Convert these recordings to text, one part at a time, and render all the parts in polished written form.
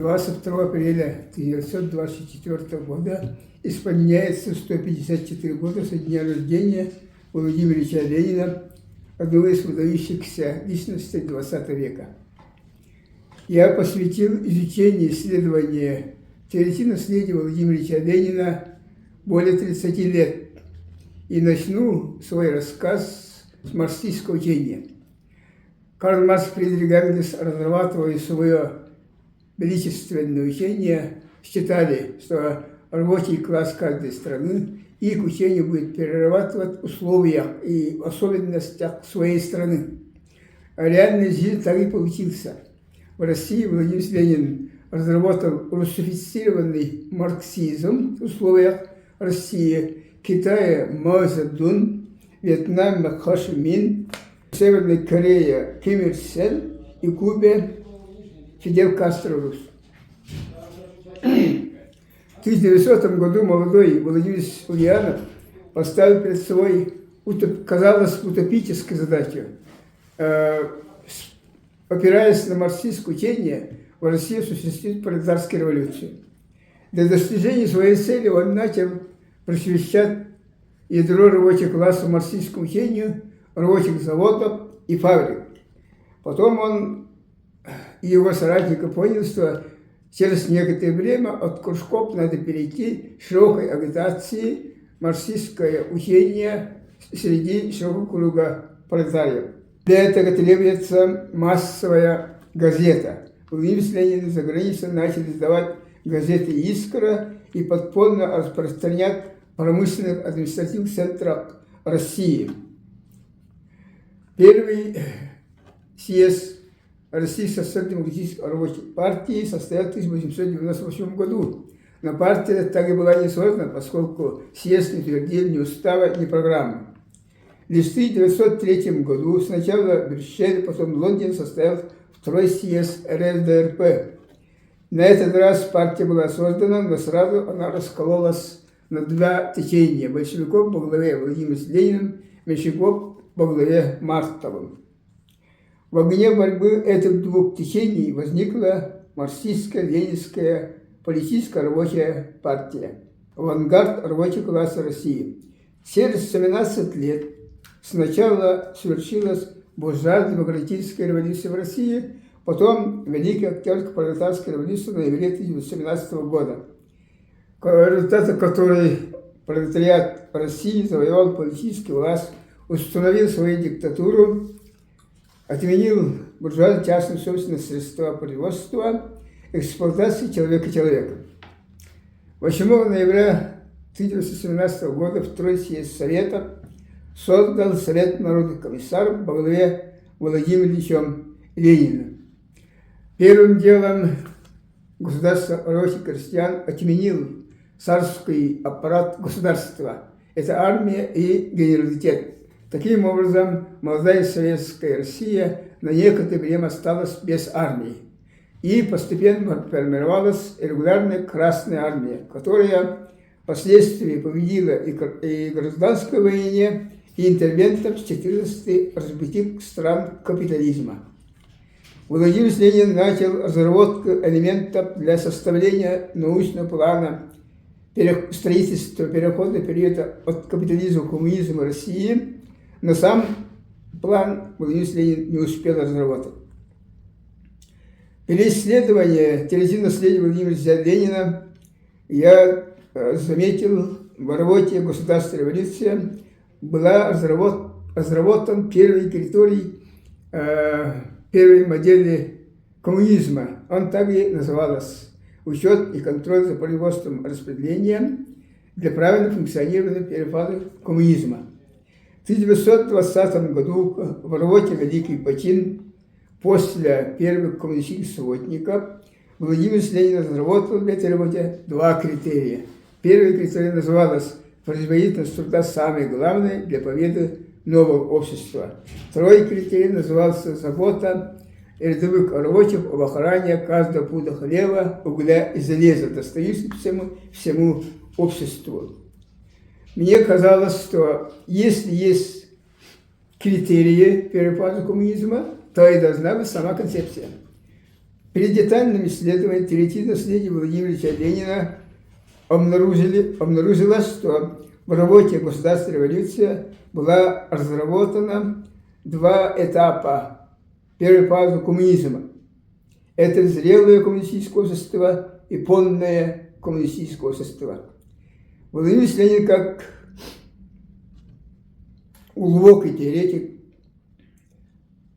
22 апреля 1924 года исполняется 154 года со дня рождения Владимира Ильича Ленина, одного из выдающихся личностей XX века. Я посвятил изучению исследования теории наследия Владимира Ильича Ленина более 30 лет и начну свой рассказ с марксистского учения. Карл Маркс и Фридрих Энгельс, разрабатывая свое величественное учение, считали, что рабочий класс каждой страны их учение будет перерабатывать в условиях и особенностях своей страны. А реальная жизнь так и получился. В России Владимир Ленин разработал руссифицированный марксизм в условиях России, Китая Мао Цзэдун, Вьетнама Хо Чи Мин, Северной Корее Ким Ир Сен и Кубе Фидель Кастро Рус. В 1900 году молодой Владимир Ульянов поставил перед собой, казалось, утопическую задачу. Опираясь на марксистское учение, в России осуществить пролетарскую революцию. Для достижения своей цели он начал просвещать ядро рабочего класса марксистскому учению, рабочих заводов и фабрик. Потом он и его соратники поняли, что через некоторое время от кружков надо перейти к широкой агитации марксистское учение среди широкого круга пролетариев. Для этого требуется массовая газета. Владимир Ленин за границей начал издавать газеты «Искра» и подпольно распространять в промышленных административных центрах России. Первый съезд Российской социал-демократической рабочей партии состоял в 1898 году. Но партия так и была не создана, поскольку съезд не утвердил ни устава, ни программы. Лишь в 1903 году сначала в Брюсселе, потом в Лондоне состоял второй съезд РСДРП. На этот раз партия была создана, но сразу она раскололась на два течения: большевиков во главе Владимиром Лениным, меньшевиков во главе Мартовым. В огне борьбы этих двух течений возникла марксистская, ленинская, политическая рабочая партия, авангард рабочего класса России. Через 17 лет сначала совершилась буржуазно-демократическая революция в России, потом Великая Октябрьско-пролетарская революция в ноябре 1917 года, в результате которой пролетариат России завоевал политический власть, установил свою диктатуру, отменил буржуазную частную собственность средства производства, эксплуатации человека. 8 ноября 1917 года второй съезд Совета создал Совет народных комиссаров во главе Владимира Ильича Ленина. Первым делом государство рабочих крестьян отменил царский аппарат государства. Это армия и генералитет. Таким образом, молодая советская Россия на некоторое время осталась без армии. И постепенно формировалась регулярная Красная армия, которая впоследствии победила и в гражданской войне, и интервентом с 14 развитых стран капитализма. Владимир Ленин начал разработку элементов для составления научного плана строительства перехода периода от капитализма к коммунизму России, но сам план Владимир Ленин не успел разработать. При исследовании теории наследия Владимира Ильича Ленина я заметил, в работе «Государственная революция» была разработан первый критерий первой модели коммунизма. Он так и назывался: учет и контроль за производством распределением для правильного функционирования первой фазы коммунизма. В 1920 году в работе «Великий почин» после первых коммунистических субботников Владимир Ленин разработал в этой работе два критерия. Первый критерий назывался «Производительность труда самое главное для победы нового общества». Второй критерий назывался «Забота рядовых рабочих об охране каждого пуда хлеба, угля и железа, достающихся всему обществу». Мне казалось, что если есть критерии первой фазы коммунизма, то и должна быть сама концепция. При детальном исследовании теоретического наследия Владимира Ильича Ленина обнаружилось, что в работе «Государственная революция» была разработана два этапа. Первая фаза коммунизма. Это зрелое коммунистическое общество и полное коммунистическое общество. Владимир Ильич Ленин, как глубокий теоретик,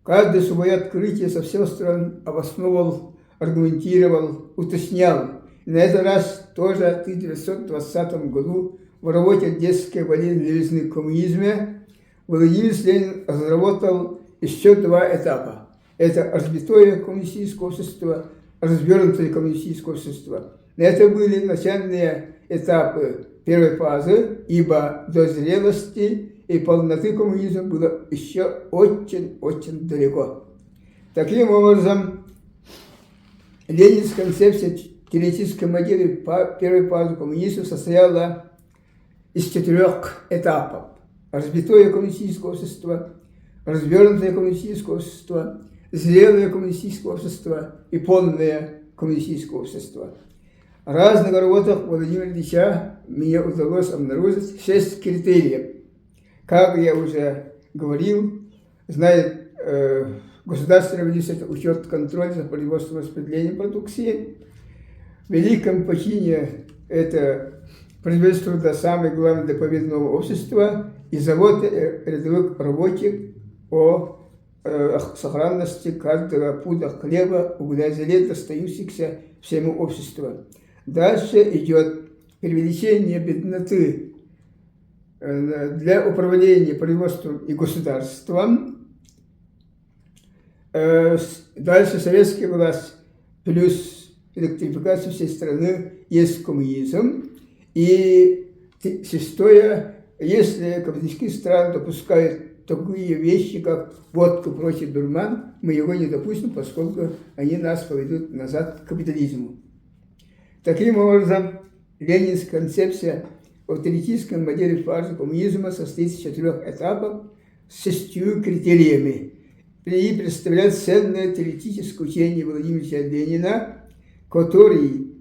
каждое свое открытие со всех сторон обосновывал, аргументировал, уточнял. И на этот раз тоже в 1920 году в работе «Одесская болезнь левизны в коммунизме» Владимир Ленин разработал еще два этапа. Это разбитое коммунистическое общество, развернутое коммунистическое общество. Это были начальные этапы первой фазы, ибо до зрелости и полноты коммунизма было еще очень-очень далеко. Таким образом, ленинская концепция теоретической модели первой фазы коммунизма состояла из 4 этапов. Разбитое коммунистическое общество, развернутое коммунистическое общество, зрелое коммунистическое общество и полное коммунистическое общество. В разных работах Владимира Ильича мне удалось обнаружить 6 критериев. Как я уже говорил, знает государственная революция – это учет, контроль за производством и распределением продукции. В великом почине – это производство труда самое главное для победного общества и забота рядовых рабочих о сохранности каждого пуда хлеба, угля, зелень, достающихся всему обществу. Дальше идет привлечение бедноты для управления производством и государством. Дальше советская власть плюс электрификация всей страны есть коммунизм. И шестое, если коммунистические страны допускают такие вещи, как водку, прочий дурман, мы его не допустим, поскольку они нас поведут назад к капитализму. Таким образом, ленинская концепция о теоретической модели фазы коммунизма состоит из 4 этапов с 6 критериями и представляет ценное теоретическое учение Владимира Ильича Ленина, который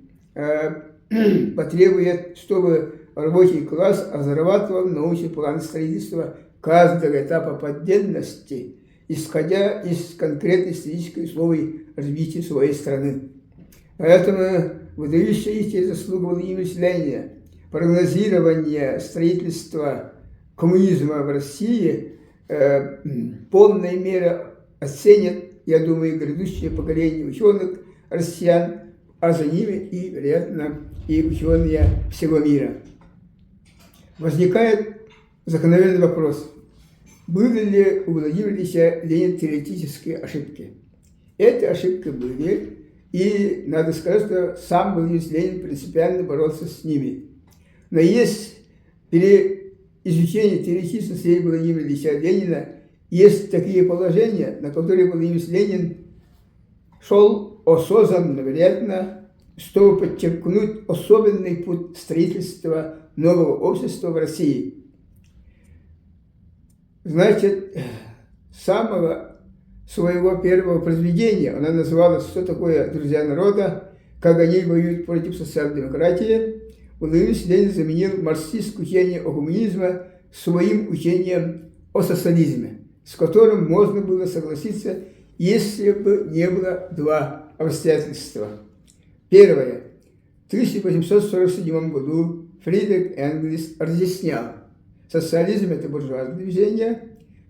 потребует, чтобы рабочий класс разрабатывал научный план строительства каждого этапа по отдельности, исходя из конкретных исторических условий развития своей страны. Поэтому выдающаяся заслуга Владимира Ильича Ленина прогнозирование строительства коммунизма в России в полной мере оценят, я думаю, грядущее поколение ученых россиян, а за ними и, вероятно, и ученые всего мира. Возникает закономерный вопрос: были ли у Владимира Ильича Ленина теоретические ошибки? Эти ошибки были, и надо сказать, что сам Владимир Ленин принципиально боролся с ними. Но есть при изучении теоретического наследия Владимира Ильича Ленина есть такие положения, на которые Владимир Ленин шел осознанно, вероятно, чтобы подчеркнуть особенный путь строительства нового общества в России. Значит, самого своего первого произведения она называлась «Что такое друзья народа? Как они воюют против социал-демократии». Владимир Ленин заменил марксистское учение о коммунизме своим учением о социализме, с которым можно было согласиться, если бы не было два обстоятельства. Первое. В 1847 году Фридрих Энгельс разъяснял: социализм – это буржуазное движение,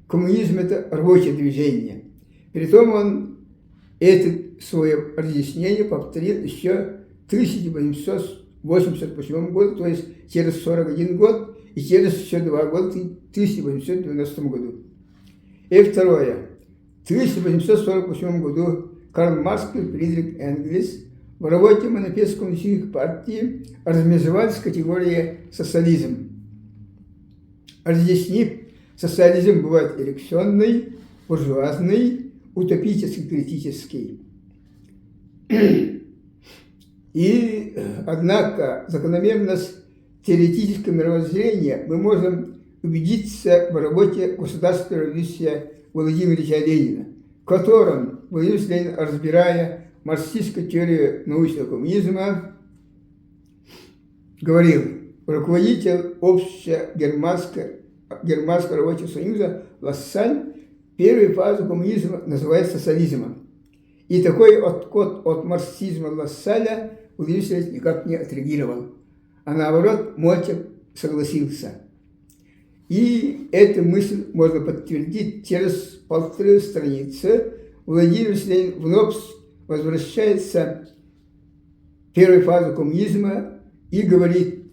коммунизм – это рабочее движение. Притом он это свое разъяснение повторил еще в 1888 году, то есть через 41 год, и через еще 2 года, в 1890 году. И второе. В 1848 году Карл Маркс и Фридрих Энгельс в работе «Манифест коммунистической партии» размежевались в категории «социализм». Разъяснив, социализм бывает эрекционный, буржуазный, утопический, критический. И, однако, закономерность теоретического мировоззрения мы можем убедиться в работе «Государственная революция» Владимира Ильича Ленина, в котором Владимир Ленин, разбирая марксистской теории научного коммунизма говорил: руководитель общегерманского рабочего союза Лассаль первую фазу коммунизма называет социализмом. И такой отход от марксизма Лассаля Владимир Васильевич никак не отреагировал, а наоборот молча согласился. И эту мысль можно подтвердить через 1,5 страницы. Владимир Васильевич вновь возвращается в первую фазу коммунизма и говорит: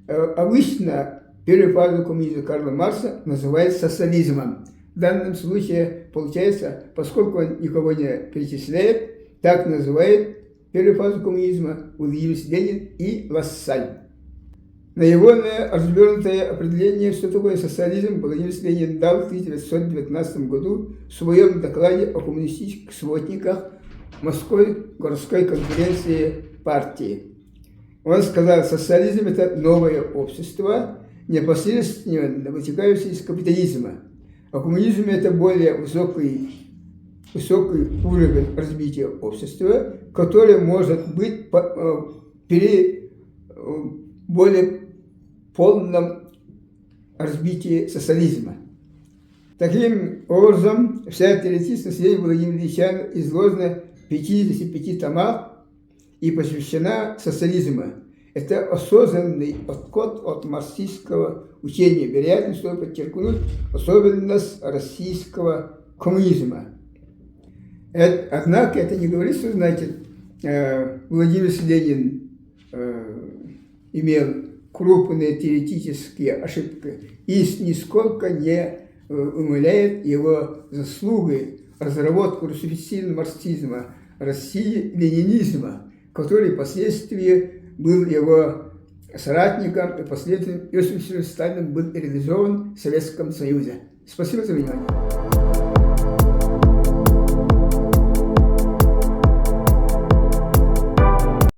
обычно первую фазу коммунизма Карла Маркса называют социализмом. В данном случае получается, поскольку он никого не перечисляет, так называет первую фазу коммунизма Владимир Ленин и Лассаль. На его развернутое определение, что такое социализм, Владимир Ленин дал в 1919 году в своем докладе о коммунистических сводниках Московской городской конференции партии. Он сказал: социализм – это новое общество, непосредственно вытекающее из капитализма. А коммунизм – это более высокий уровень развития общества, который может быть при более полном развитии социализма. Таким образом, вся теоретичность идеи Владимира Ильича изложена в 55 томах и посвящена социализму. Это осознанный отход от марксистского учения, вероятно, чтобы подчеркнуть особенность российского коммунизма. Однако это не говорит, что, значит, Владимир Ленин имел крупные теоретические ошибки и нисколько не умаляет его заслуги разработку русифицированного марксизма, России, ленинизма, который впоследствии был его соратником и последовательным Иосифом Сталиным был реализован в Советском Союзе. Спасибо за внимание.